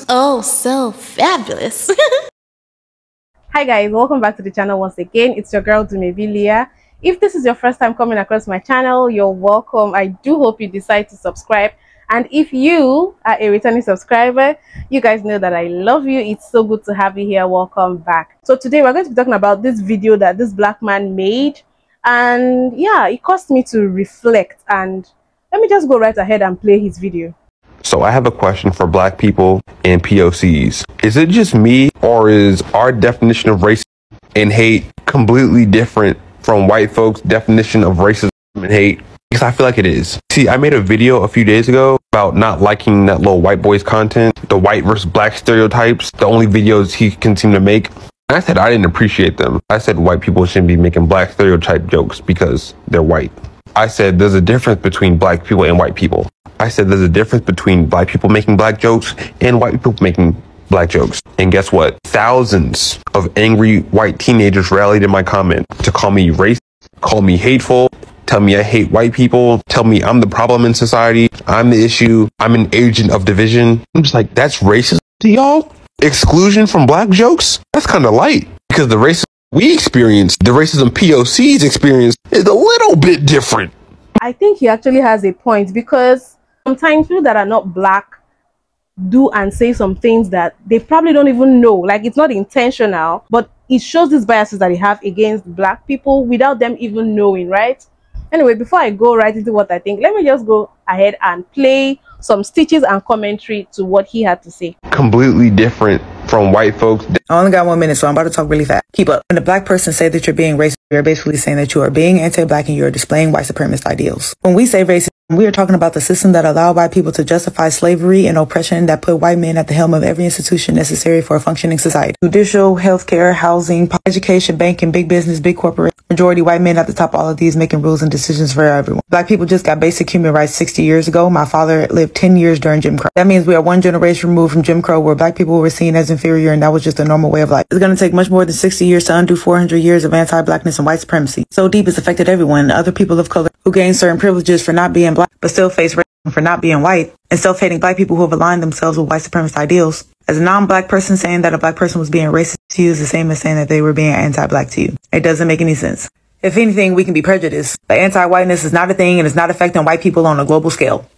Oh, so fabulous. Hi guys, welcome back to the channel once again. It's your girl Dumebi. If this is your first time coming across my channel, you're welcome. I do hope you decide to subscribe. And if you are a returning subscriber, you guys know that I love you. It's so good to have you here. Welcome back. So today we're going to be talking about this video that this black man made. And yeah, it caused me to reflect. And let me just go right ahead and play his video. So I have a question for black people and POCs. Is it just me, or is our definition of racism and hate completely different from white folks' definition of racism and hate? Because I feel like it is. See, I made a video a few days ago about not liking that little white boy's content, the white versus black stereotypes, the only videos he can seem to make. And I said I didn't appreciate them. I said white people shouldn't be making black stereotype jokes because they're white. I said there's a difference between black people and white people. I said there's a difference between black people making black jokes and white people making black jokes. And guess what? Thousands of angry white teenagers rallied in my comment to call me racist, call me hateful, tell me I hate white people, tell me I'm the problem in society, I'm the issue, I'm an agent of division. I'm just like, that's racist to y'all? Exclusion from black jokes? That's kind of light, because the racism we experience, the racism POCs experience, is a little bit different. I think he actually has a point, because sometimes people that are not black do and say some things that they probably don't even know. Like, it's not intentional, but it shows these biases that they have against black people without them even knowing, right? Anyway, before I go right into what I think, let me just go ahead and play some stitches and commentary to what he had to say. Completely different from white folks. I only got 1 minute, so I'm about to talk really fast. Keep up. When a black person say that you're being racist, you're basically saying that you are being anti-black and you are displaying white supremacist ideals. When we say racist, we are talking about the system that allowed white people to justify slavery and oppression, that put white men at the helm of every institution necessary for a functioning society. Judicial, healthcare, housing, education, banking, big business, big corporate. Majority white men at the top of all of these, making rules and decisions for everyone. Black people just got basic human rights 60 years ago. My father lived 10 years during Jim Crow. That means we are one generation removed from Jim Crow, where black people were seen as inferior, and that was just a normal way of life. It's going to take much more than 60 years to undo 400 years of anti-blackness and white supremacy. So deep it's affected everyone. Other people of color who gain certain privileges for not being black, but still face racism for not being white, and self-hating black people who have aligned themselves with white supremacist ideals. As a non-black person, saying that a black person was being racist to you is the same as saying that they were being anti-black to you. It doesn't make any sense. If anything, we can be prejudiced. But anti-whiteness is not a thing, and it's not affecting white people on a global scale.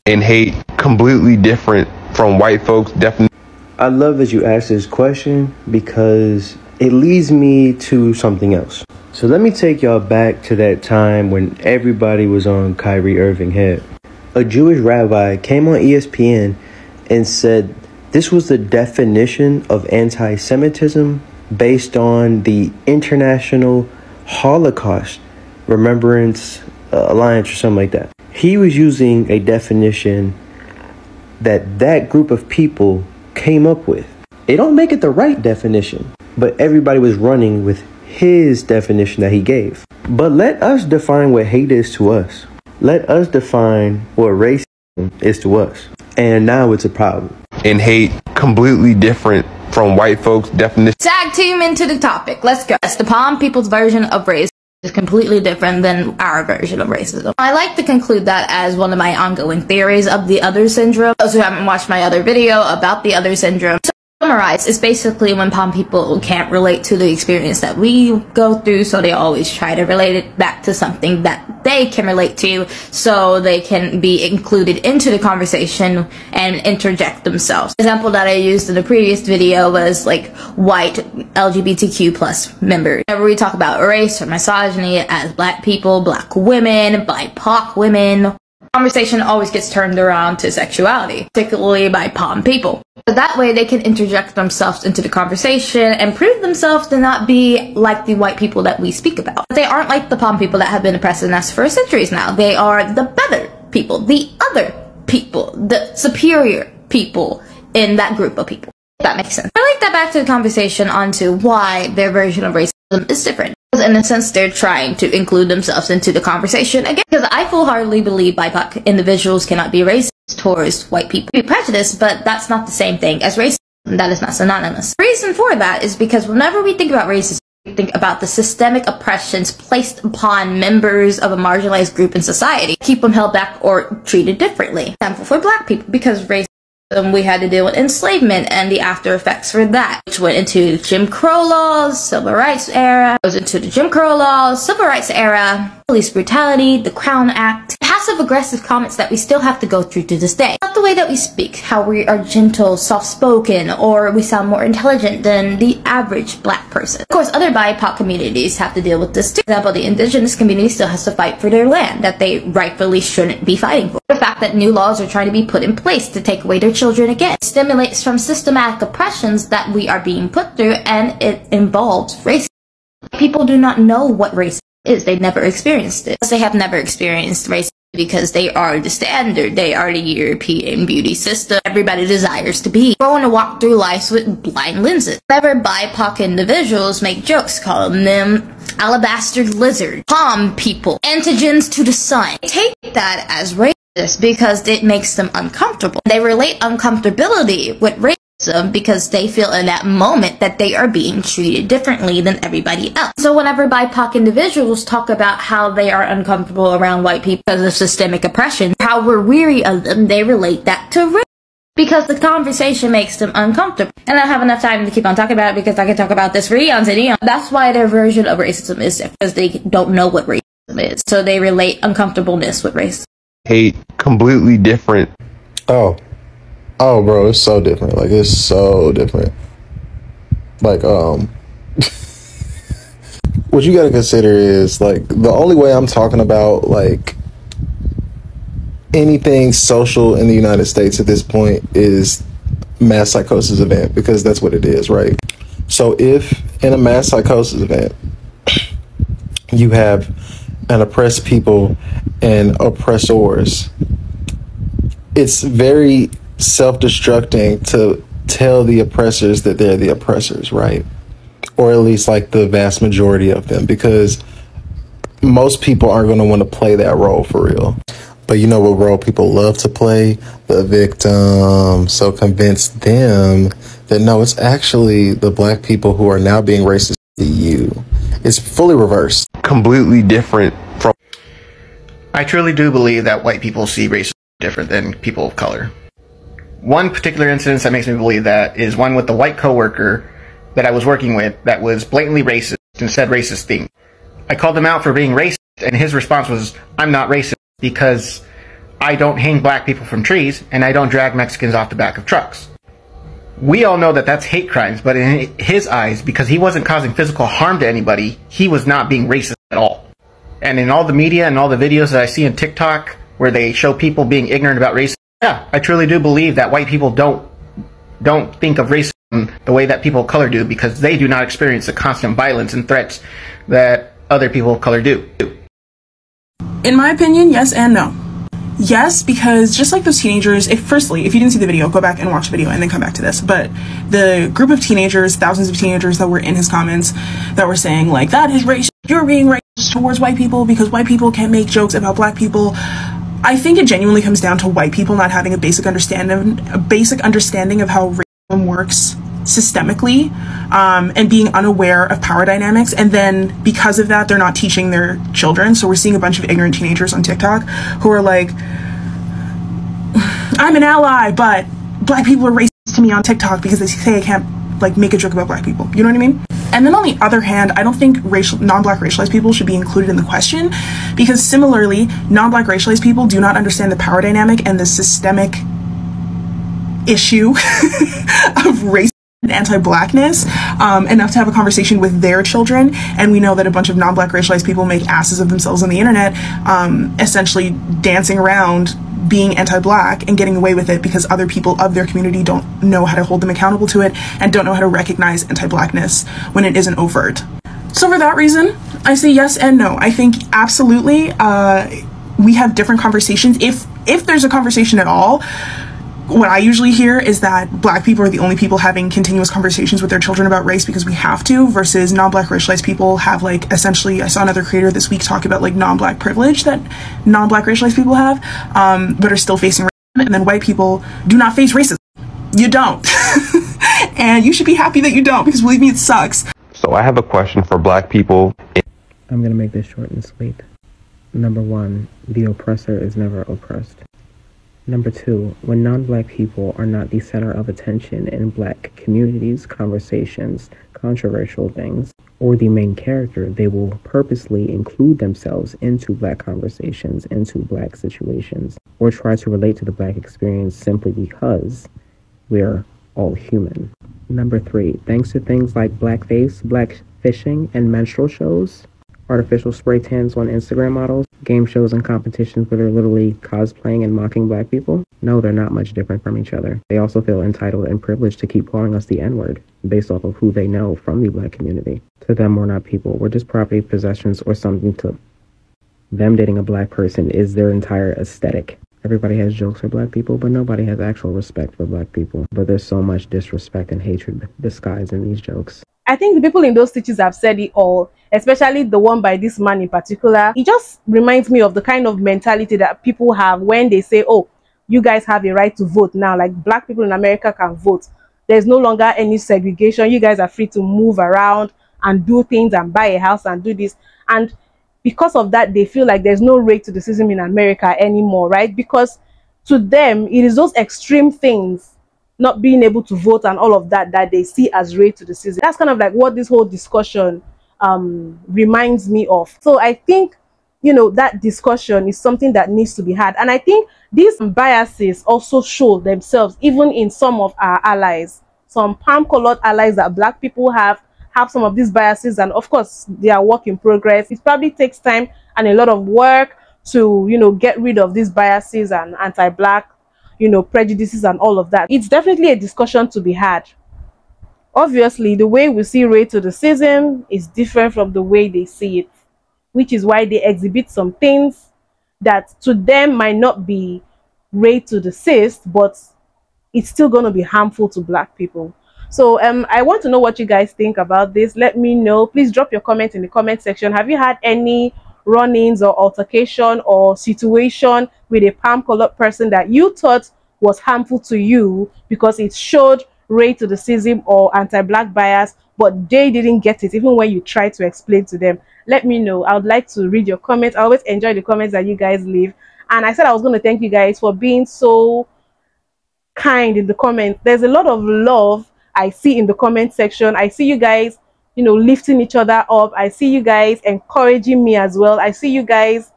And hate completely different from white folks' definition. I love that you asked this question, because it leads me to something else. So let me take y'all back to that time when everybody was on Kyrie Irving head. A Jewish rabbi came on ESPN and said this was the definition of anti-Semitism based on the International Holocaust Remembrance Alliance or something like that. He was using a definition that group of people came up with. They don't make it the right definition, but everybody was running with his definition that he gave. But let us define what hate is to us. Let us define what racism is to us. And now it's a problem. And hate completely different from white folks' definition. Tag team into the topic. Let's go. Yes, the Palm people's version of racism is completely different than our version of racism. I like to conclude that as one of my ongoing theories of the other syndrome. Those who haven't watched my other video about the other syndrome, to summarize, is basically when Palm people can't relate to the experience that we go through, so they always try to relate it back to something that they can relate to, so they can be included into the conversation and interject themselves. The example that I used in the previous video was like white LGBTQ plus members. Whenever we talk about race or misogyny as black people, black women, BIPOC women, conversation always gets turned around to sexuality, particularly by Palm people. So that way they can interject themselves into the conversation and prove themselves to not be like the white people that we speak about. But they aren't like the Palm people that have been oppressing us for centuries now. They are the better people, the other people, the superior people in that group of people. If that makes sense. I like that back to the conversation onto why their version of racism is different. In a sense, they're trying to include themselves into the conversation again, because I full-heartedly believe BIPOC individuals cannot be racist towards white people. Be prejudiced, but that's not the same thing as racism. That is not synonymous. The reason for that is because whenever we think about racism, Think about the systemic oppressions placed upon members of a marginalized group in society, keep them held back or treated differently. For example, for black people, because racism, we had to deal with enslavement and the after effects for that, which went into Jim Crow laws, civil rights era, goes into the Jim Crow laws, civil rights era, police brutality, the Crown Act, passive aggressive comments that we still have to go through to this day. Not the way that we speak, how we are gentle, soft-spoken, or we sound more intelligent than the average black person. Of course, other BIPOC communities have to deal with this too. For example, the indigenous community still has to fight for their land that they rightfully shouldn't be fighting for. The fact that new laws are trying to be put in place to take away their children again stimulates from systematic oppressions that we are being put through, and it involves racism. People do not know what racism is. They've never experienced it. They have never experienced racism because they are the standard. They are the European beauty system everybody desires to be. Going to walk through life with blind lenses. Whenever BIPOC individuals make jokes calling them alabaster lizard, palm people, antigens to the sun, they take that as racist because it makes them uncomfortable. They relate uncomfortability with racism because they feel in that moment that they are being treated differently than everybody else. So whenever BIPOC individuals talk about how they are uncomfortable around white people because of systemic oppression, how we're weary of them, they relate that to racism because the conversation makes them uncomfortable. And I don't have enough time to keep on talking about it because I can talk about this for eons and eons. That's why their version of racism is different, because they don't know what racism is. So they relate uncomfortableness with racism. Hate completely different. Oh, bro, it's so different. Like, it's so different. Like, what you gotta consider is, like, the only way I'm talking about, like, anything social in the United States at this point is mass psychosis event, because that's what it is, right? So if in a mass psychosis event, you have an oppressed people and oppressors, it's very self-destructing to tell the oppressors that they're the oppressors, right? Or at least like the vast majority of them, because most people aren't going to want to play that role for real. But you know what role people love to play? The victim. So convince them that no, it's actually the black people who are now being racist to you. It's fully reversed. Completely different from... I truly do believe that white people see racism different than people of color. One particular instance that makes me believe that is one with the white coworker that I was working with that was blatantly racist and said racist things. I called him out for being racist, and his response was, "I'm not racist because I don't hang black people from trees and I don't drag Mexicans off the back of trucks." We all know that that's hate crimes, but in his eyes, because he wasn't causing physical harm to anybody, he was not being racist at all. And in all the media and all the videos that I see on TikTok where they show people being ignorant about racism, yeah, I truly do believe that white people don't think of racism the way that people of color do, because they do not experience the constant violence and threats that other people of color do. In my opinion, yes and no. Yes, because just like those teenagers, firstly, if you didn't see the video, go back and watch the video and then come back to this. But the group of teenagers, thousands of teenagers that were in his comments that were saying like, that is racist, you're being racist towards white people because white people can't make jokes about black people. I think it genuinely comes down to white people not having a basic understanding of how racism works systemically, and being unaware of power dynamics, and then because of that they're not teaching their children. So we're seeing a bunch of ignorant teenagers on TikTok who are like, I'm an ally, but black people are racist to me on TikTok because they say I can't like make a joke about black people. You know what I mean? And then on the other hand, I don't think non-black racialized people should be included in the question, because similarly, non-black racialized people do not understand the power dynamic and the systemic issue of race and anti-blackness enough to have a conversation with their children. And we know that a bunch of non-black racialized people make asses of themselves on the internet, essentially dancing around being anti-black and getting away with it because other people of their community don't know how to hold them accountable to it and don't know how to recognize anti-blackness when it isn't overt. So for that reason, I say yes and no. I think absolutely we have different conversations. If there's a conversation at all, what I usually hear is that black people are the only people having continuous conversations with their children about race because we have to, versus non-black racialized people have, like, essentially, I saw another creator this week talk about like non-black privilege that non-black racialized people have, but are still facing racism, and then white people do not face racism. You don't. And you should be happy that you don't, because believe me, it sucks. So I have a question for black people. I'm going to make this short and sweet. Number 1, the oppressor is never oppressed. Number 2, when non-black people are not the center of attention in black communities, conversations, controversial things, or the main character, they will purposely include themselves into black conversations, into black situations, or try to relate to the black experience simply because we're all human. Number 3, thanks to things like blackface, blackfishing, and menstrual shows, artificial spray tans on Instagram models, game shows and competitions where they're literally cosplaying and mocking black people. No, they're not much different from each other. They also feel entitled and privileged to keep calling us the N-word based off of who they know from the black community. To them, we're not people. We're just property, possessions, or something to them. Dating a black person is their entire aesthetic. Everybody has jokes for black people, but nobody has actual respect for black people. But there's so much disrespect and hatred disguised in these jokes. I think the people in those stitches have said it all, especially the one by this man in particular. It just reminds me of the kind of mentality that people have when they say, oh, you guys have a right to vote now, like black people in America can vote. There's no longer any segregation. You guys are free to move around and do things and buy a house and do this. And because of that, they feel like there's no right to the system in America anymore, right? Because to them, it is those extreme things, not being able to vote and all of that, that they see as rape to the system. That's kind of like what this whole discussion reminds me of. So I think, you know, that discussion is something that needs to be had. And I think these biases also show themselves even in some of our allies. Some palm-colored allies that black people have some of these biases, and of course they are work in progress. It probably takes time and a lot of work to, you know, get rid of these biases and anti-black, you know, prejudices and all of that. It's definitely a discussion to be had. Obviously, the way we see race to the system is different from the way they see it, which is why they exhibit some things that to them might not be race to the system, but it's still going to be harmful to black people. So I want to know what you guys think about this. Let me know. Please drop your comment in the comment section. Have you had any run-ins or altercation or situation with a palm-colored person that you thought was harmful to you because it showed race to the system or anti-black bias, but they didn't get it even when you tried to explain to them? Let me know. I would like to read your comments. I always enjoy the comments that you guys leave. And I said I was going to thank you guys for being so kind in the comments. There's a lot of love I see in the comment section. I see you guys, you know, lifting each other up. I see you guys encouraging me as well. I see you guys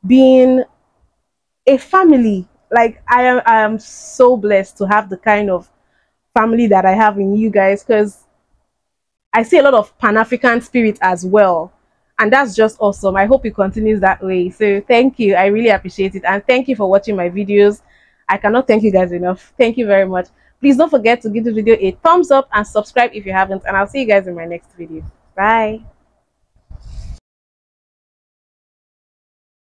being a family. Like I am so blessed to have the kind of family that I have in you guys, because I see a lot of Pan-African spirit as well, and that's just awesome. I hope it continues that way. So thank you. I really appreciate it, and thank you for watching my videos. I cannot thank you guys enough. Thank you very much. Please don't forget to give the video a thumbs up and subscribe if you haven't, and I'll see you guys in my next video. Bye.